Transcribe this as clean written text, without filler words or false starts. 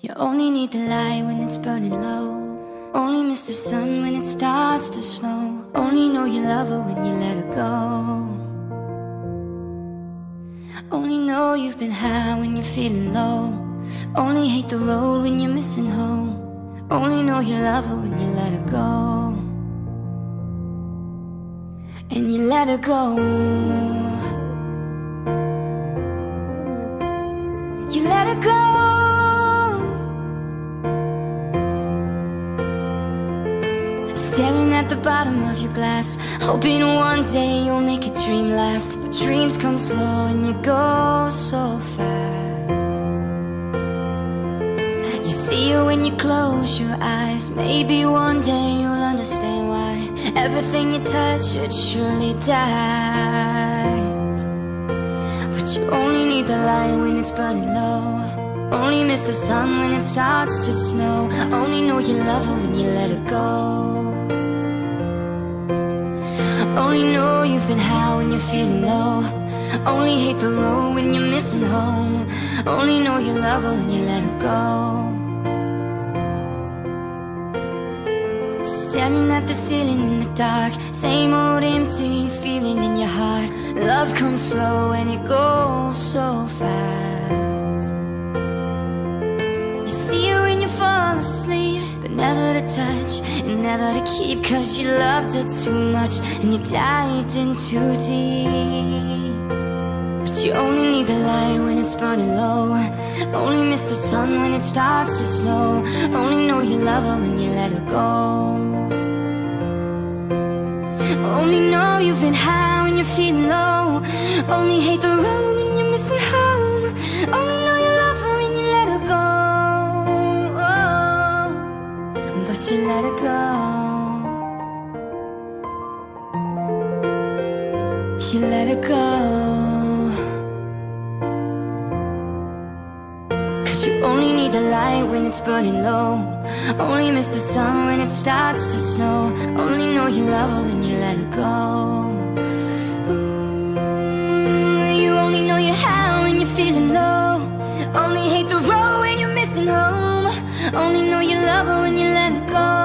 You only need the light when it's burning low. Only miss the sun when it starts to snow. Only know you love her when you let her go. Only know you've been high when you're feeling low. Only hate the road when you're missing home. Only know you love her when you let her go. And you let her go. You let her go. Staring at the bottom of your glass, hoping one day you'll make a dream last. But dreams come slow and you go so fast. You see her when you close your eyes. Maybe one day you'll understand why everything you touch should surely dies. But you only need the light when it's burning low. Only miss the sun when it starts to snow. Only know you love her when you let her go. Only know you've been high when you're feeling low. Only hate the road when you're missing home. Only know you love her when you let her go. Staring at the ceiling in the dark, same old empty feeling in your heart. Love comes slow and it goes so fast. You see her when you fall asleep, but never to touch and never to keep, 'cause you loved her too much and you dived in too deep. But you only need the light when it's burning low. Only miss the sun when it starts to slow. Only know you love her when you let her go. Only know you've been high when you're feeling low. Only hate the road when you're missing home. Only know you love her when you let her go. But you let her go. You let her go. 'Cause you only need the light when it's burning low. Only miss the sun when it starts to snow. Only know you love her when you let her go. You only know you're high when you're feeling low. Only hate the road when you're missing home. Only know you love her when you let her go.